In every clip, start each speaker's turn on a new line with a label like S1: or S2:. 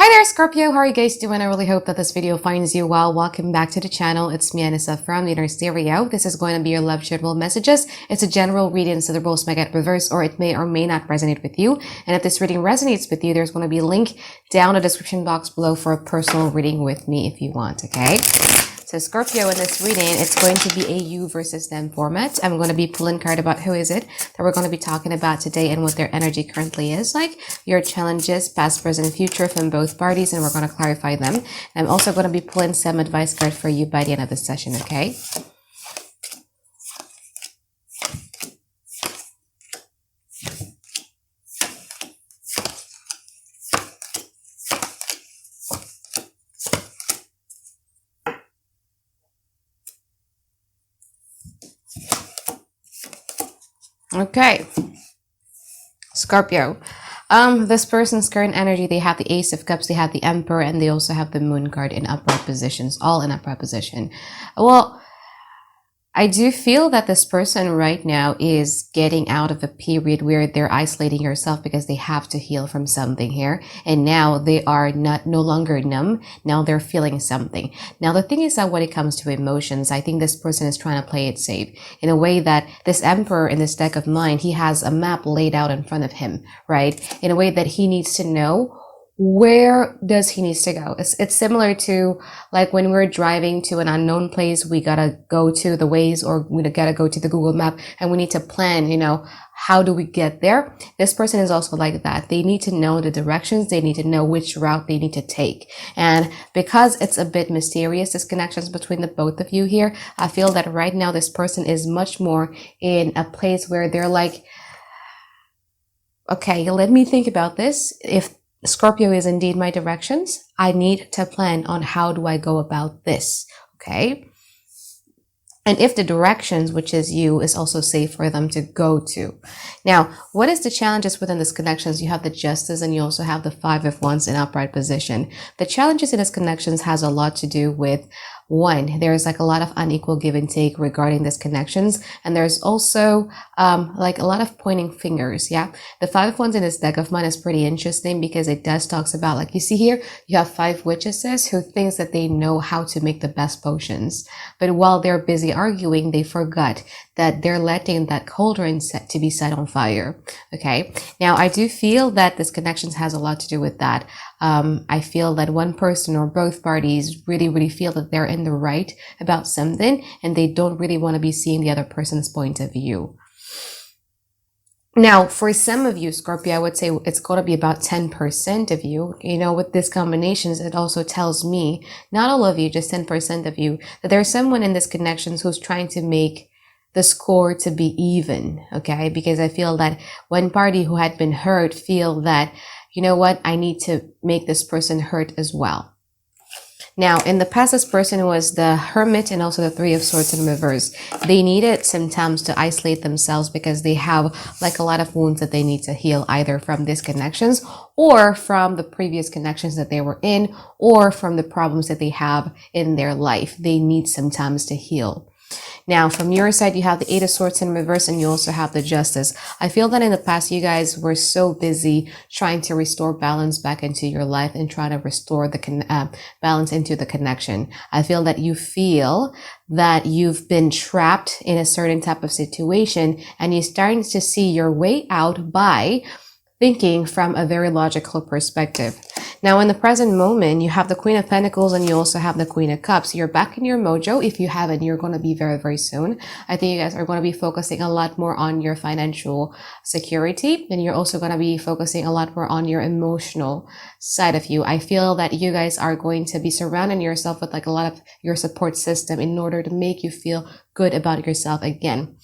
S1: there, Scorpio. How are you guys doing? I really hope that this video finds you well. Welcome back to the channel. It's me, Anisa from the Inner Stereo. This is going to be your love general messages. It's a general reading, so the rules may get reversed or it may or may not resonate with you. And if this reading resonates with you, there's going to be a link down in the description box below for a personal reading with me if you want, okay? So Scorpio, in this reading, it's going to be a you versus them format. I'm going to be pulling card about who is it that we're going to be talking about today and what their energy currently is like, your challenges, past, present, future from both parties, and we're going to clarify them. And I'm also going to be pulling some advice card for you by the end of the session, okay? Okay, Scorpio. This person's current energy, they have the Ace of Cups, they have the Emperor, and they also have the Moon card in upright positions, all in upright position. Well, I do feel that this person right now is getting out of a period where they're isolating yourself because they have to heal from something here. And now they are no longer numb. Now they're feeling something. Now, the thing is that when it comes to emotions, I think this person is trying to play it safe in a way that this Emperor in this deck of mine, he has a map laid out in front of him, right? In a way that he needs to know where does he needs to go. It's similar to like when we're driving to an unknown place, we gotta go to the Waze or we gotta go to the Google map and we need to plan, you know, how do we get there? This person is also like that. They need to know the directions. They need to know which route they need to take. And because it's a bit mysterious, this connections between the both of you here, I feel that right now this person is much more in a place where they're like, okay, let me think about this. If Scorpio is indeed my directions, I need to plan on how do I go about this, okay? And if the directions, which is you, is also safe for them to go to. Now, what is the challenges within this connections? You have the Justice and you also have the Five of Wands in upright position. The challenges in this connections has a lot to do with, one, there's like a lot of unequal give and take regarding this connections. And there's also like a lot of pointing fingers, yeah? The Five of Wands in this deck of mine is pretty interesting because it does talks about, like you see here, you have 5 witches who thinks that they know how to make the best potions. But while they're busy arguing, they forgot that they're letting that cauldron to be set on fire, okay? Now, I do feel that this connections has a lot to do with that. I feel that one person or both parties really feel that they're in the right about something and they don't really want to be seeing the other person's point of view. Now, for some of you, Scorpio, I would say it's going to be about 10% of you. You know, with these combinations, it also tells me, not all of you, just 10% of you, that there's someone in this connections who's trying to make the score to be even, okay? Because I feel that one party who had been hurt feel that, you know what, I need to make this person hurt as well. Now, in the past, this person was the Hermit and also the Three of Swords in reverse. They needed sometimes to isolate themselves because they have like a lot of wounds that they need to heal, either from these connections or from the previous connections that they were in or from the problems that they have in their life. They need sometimes to heal. Now, from your side, you have the Eight of Swords in reverse and you also have the Justice. I feel that in the past, you guys were so busy trying to restore balance back into your life and trying to restore the balance into the connection. I feel that you feel that you've been trapped in a certain type of situation and you're starting to see your way out by thinking from a very logical perspective. Now, in the present moment, you have the Queen of Pentacles and you also have the Queen of Cups. You're back in your mojo. If you haven't, you're going to be very soon. I think you guys are going to be focusing a lot more on your financial security, and you're also going to be focusing a lot more on your emotional side of you. I feel that you guys are going to be surrounding yourself with like a lot of your support system in order to make you feel good about yourself again.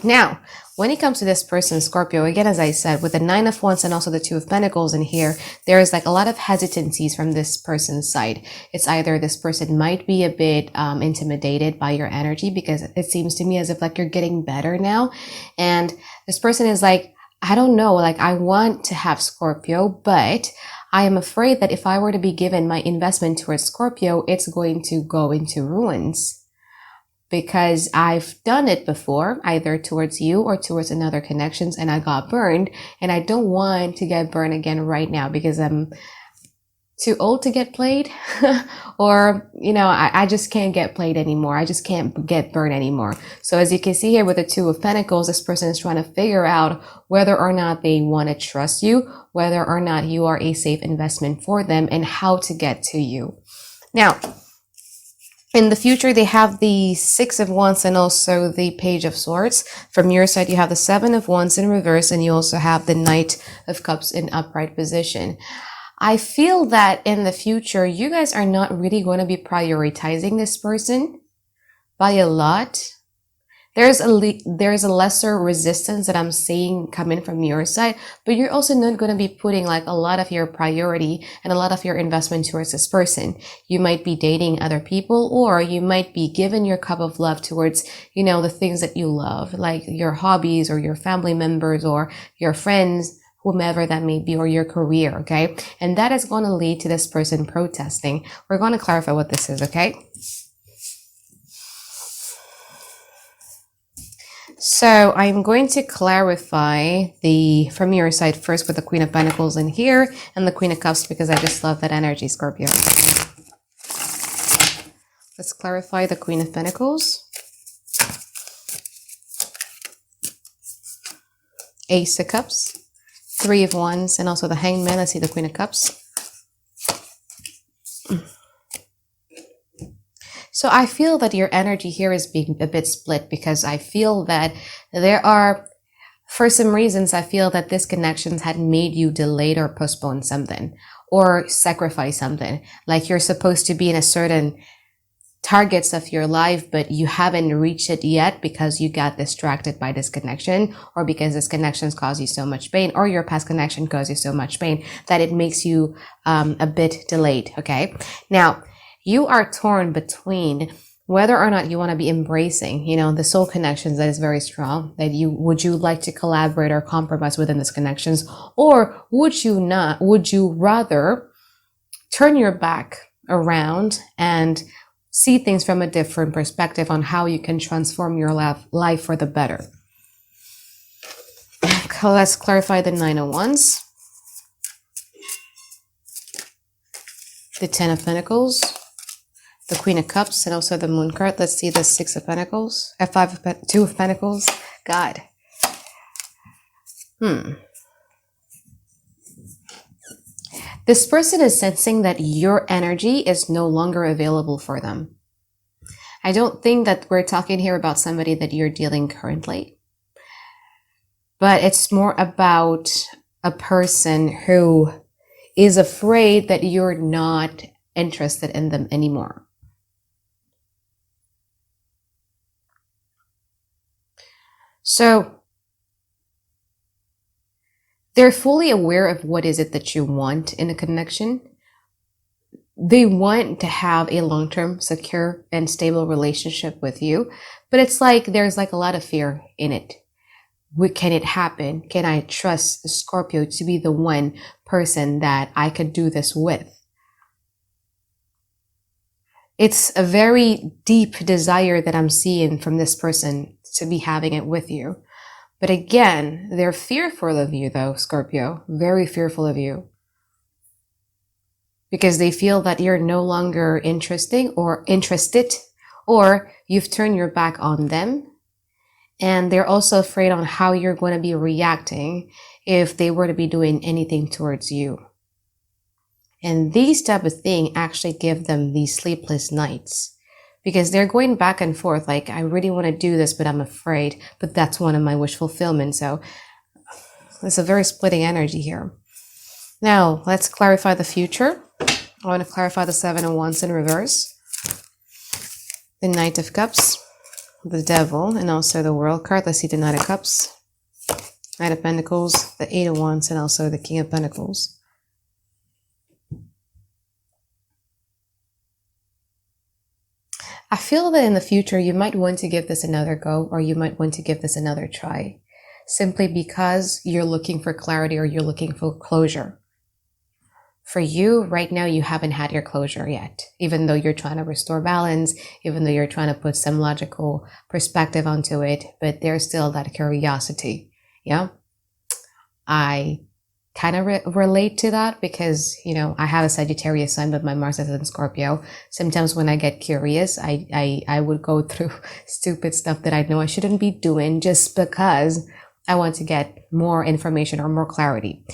S1: Now, when it comes to this person, Scorpio, again, as I said, with the Nine of Wands and also the Two of Pentacles in here, there is like a lot of hesitancies from this person's side. It's either this person might be a bit intimidated by your energy because it seems to me as if like you're getting better now. And this person is like, I don't know, like I want to have Scorpio, but I am afraid that if I were to be given my investment towards Scorpio, it's going to go into ruins. because I've done it before, either towards you or towards another connections, and I got burned, and I don't want to get burned again right now because I'm too old to get played or, I just can't get played anymore. I just can't get burned anymore. So as you can see here with the Two of Pentacles, this person is trying to figure out whether or not they want to trust you, whether or not you are a safe investment for them, and how to get to you. Now, in the future, they have the Six of Wands and also the Page of Swords. From your side, you have the Seven of Wands in reverse, and you also have the Knight of Cups in upright position. I feel that in the future, you guys are not really going to be prioritizing this person by a lot. There's a lesser resistance that I'm seeing coming from your side, but you're also not going to be putting like a lot of your priority and a lot of your investment towards this person. You might be dating other people, or you might be giving your cup of love towards, the things that you love, like your hobbies or your family members or your friends, whomever that may be, or your career, okay? And that is going to lead to this person protesting. We're going to clarify what this is, okay? So I'm going to clarify from your side first with the Queen of Pentacles in here and the Queen of Cups, because I just love that energy, Scorpio. Let's clarify the Queen of Pentacles. Ace of Cups. Three of Wands, and also the Hanged Man. Let's see the Queen of Cups. So I feel that your energy here is being a bit split, because I feel that for some reasons, I feel that this connections had made you delayed or postpone something or sacrifice something. Like you're supposed to be in a certain targets of your life, but you haven't reached it yet because you got distracted by this connection, or because this connections cause you so much pain, or your past connection caused you so much pain that it makes you a bit delayed. Okay. Now you are torn between whether or not you want to be embracing, the soul connections that is very strong, that would you like to collaborate or compromise within this connections, or would you rather turn your back around and see things from a different perspective on how you can transform your life for the better. Let's clarify the Nine of Wands, the Ten of Pentacles, the Queen of Cups, and also the Moon card. Let's see the Six of Pentacles, Two of Pentacles. God. This person is sensing that your energy is no longer available for them. I don't think that we're talking here about somebody that you're dealing currently, but it's more about a person who is afraid that you're not interested in them anymore. So they're fully aware of what is it that you want in a connection. They want to have a long-term, secure, and stable relationship with you. But it's like there's like a lot of fear in it. Can it happen? Can I trust Scorpio to be the one person that I could do this with? It's a very deep desire that I'm seeing from this person to be having it with you. But again, they're fearful of you though, Scorpio, very fearful of you. Because they feel that you're no longer interested, or you've turned your back on them. And they're also afraid on how you're going to be reacting if they were to be doing anything towards you. And these type of things actually give them these sleepless nights. Because they're going back and forth, like, I really want to do this, but I'm afraid. But that's one of my wish fulfillment. So it's a very splitting energy here. Now, let's clarify the future. I want to clarify the Seven of Wands in reverse. The Knight of Cups, the Devil, and also the World card. Let's see the Knight of Cups, Knight of Pentacles, the Eight of Wands, and also the King of Pentacles. I feel that in the future, you might want to give this another go, or you might want to give this another try, simply because you're looking for clarity or you're looking for closure. for you right now, you haven't had your closure yet, even though you're trying to restore balance, even though you're trying to put some logical perspective onto it, but there's still that curiosity. Yeah. I kind of relate to that because, you know, I have a Sagittarius sun, but my Mars is in Scorpio. Sometimes when I get curious, I would go through stupid stuff that I know I shouldn't be doing just because I want to get more information or more clarity.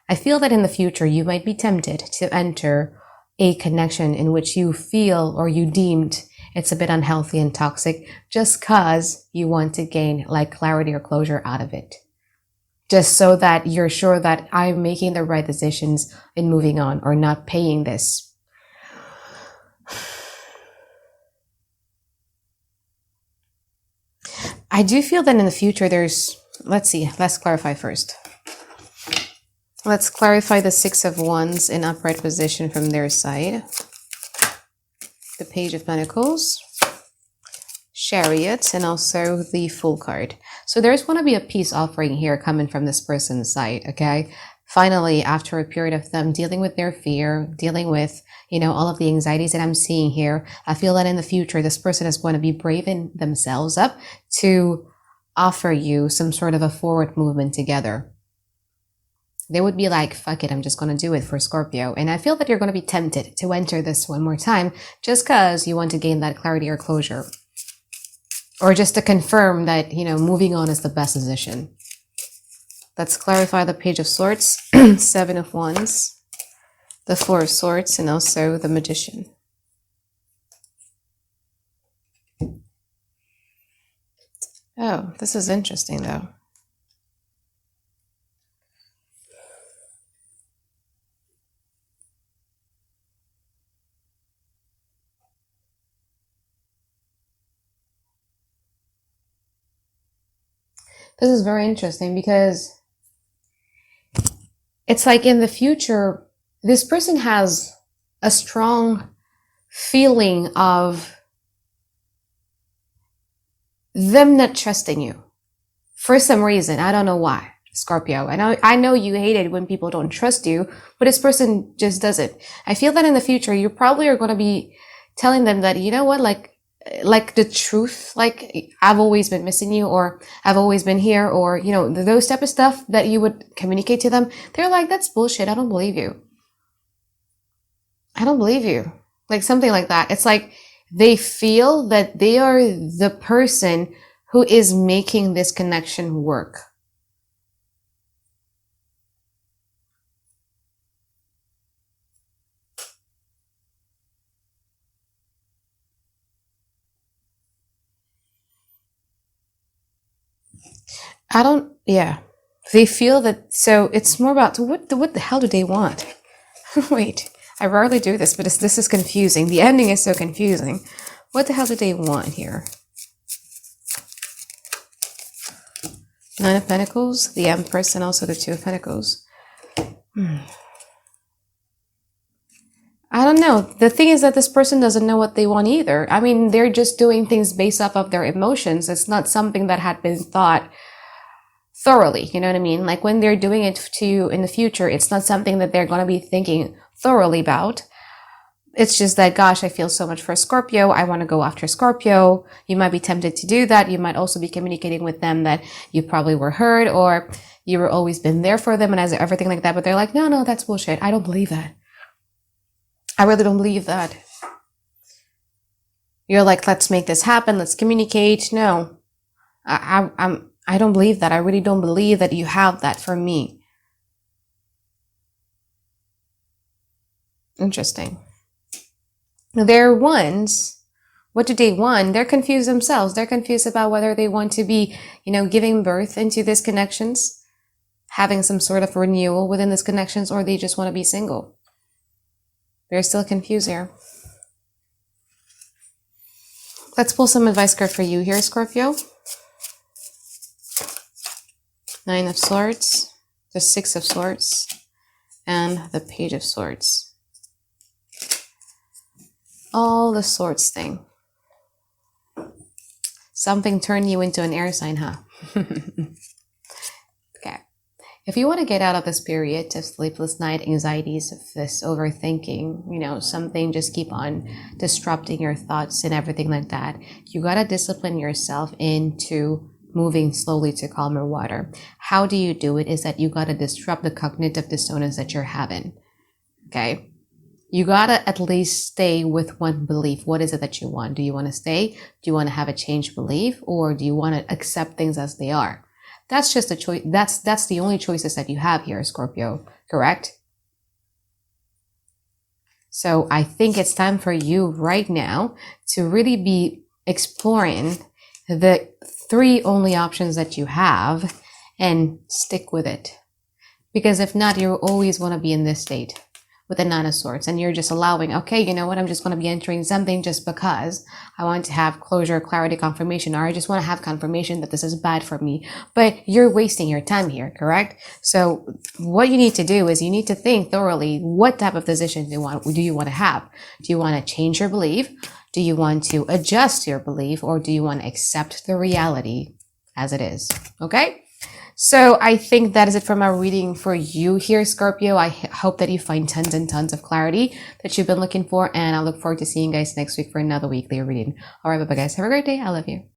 S1: I feel that in the future, you might be tempted to enter a connection in which you feel or you deemed it's a bit unhealthy and toxic just because you want to gain like clarity or closure out of it. Just so that you're sure that I'm making the right decisions in moving on or not paying this. I do feel that in the future there's, let's clarify first. Let's clarify the Six of Wands in upright position from their side. The Page of Pentacles, Chariot, and also the Fool card. So there's going to be a peace offering here coming from this person's side, okay? Finally, after a period of them dealing with their fear, dealing with, you know, all of the anxieties that I'm seeing here, I feel that in the future, this person is going to be braving themselves up to offer you some sort of a forward movement together. They would be like, fuck it, I'm just going to do it for Scorpio. And I feel that you're going to be tempted to enter this one more time just because you want to gain that clarity or closure. Or just to confirm that, you know, moving on is the best decision. Let's clarify the Page of Swords, Seven of Wands, the Four of Swords, and also the Magician. Oh, this is interesting though. This is very interesting because it's like in the future, this person has a strong feeling of them not trusting you for some reason. I don't know why, Scorpio. I know you hate it when people don't trust you, but this person just does it. I feel that in the future, you probably are going to be telling them that, you know what, like the truth, like I've always been missing you, or I've always been here, or, you know, those type of stuff that you would communicate to them. They're like, that's bullshit. I don't believe you. I don't believe you. Like something like that. It's like they feel that they are the person who is making this connection work. Yeah. They feel that, so it's more about what the hell do they want? Wait, I rarely do this, but this is confusing. The ending is so confusing. What the hell do they want here? Nine of Pentacles, the Empress, and also the Two of Pentacles. I don't know. The thing is that this person doesn't know what they want either. I mean, they're just doing things based off of their emotions. It's not something that had been thought thoroughly, you know what I mean? Like when they're doing it to you in the future, it's not something that they're going to be thinking thoroughly about. It's just that, gosh, I feel so much for Scorpio. I want to go after Scorpio. You might be tempted to do that. You might also be communicating with them that you probably were hurt or you were always been there for them and as everything like that. But they're like, no, that's bullshit. I don't believe that. I really don't believe that. You're like, let's make this happen. Let's communicate. No, I don't believe that. I really don't believe that you have that for me. Interesting. They're ones. What do they want? They're confused themselves. They're confused about whether they want to be, you know, giving birth into these connections, having some sort of renewal within these connections, or they just want to be single. They're still confused here. Let's pull some advice card for you here, Scorpio. Nine of Swords, the Six of Swords, and the Page of Swords. All the swords thing. Something turned you into an air sign, huh? Okay. if you want to get out of this period of sleepless night anxieties, of this overthinking, something just keep on disrupting your thoughts and everything like that, you got to discipline yourself into moving slowly to calmer water. How do you do it? Is that you got to disrupt the cognitive dissonance that you're having. Okay. You got to at least stay with one belief. What is it that you want? Do you want to stay? Do you want to have a changed belief? Or do you want to accept things as they are? That's just a choice. That's the only choices that you have here, Scorpio, correct? So I think it's time for you right now to really be exploring the 3 only options that you have and stick with it. Because if not, you always want to be in this state with the 9 of Swords, and you're just allowing, okay, you know what, I'm just going to be entering something just because I want to have closure, clarity, confirmation, or I just want to have confirmation that this is bad for me. But you're wasting your time here, correct? So what you need to do is you need to think thoroughly, what type of decision do you want to have? Do you want to change your belief? Do you want to adjust your belief, or do you want to accept the reality as it is? Okay? So I think that is it for my reading for you here, Scorpio. I hope that you find tons and tons of clarity that you've been looking for, and I look forward to seeing you guys next week for another weekly reading. All right, bye-bye, guys. Have a great day. I love you.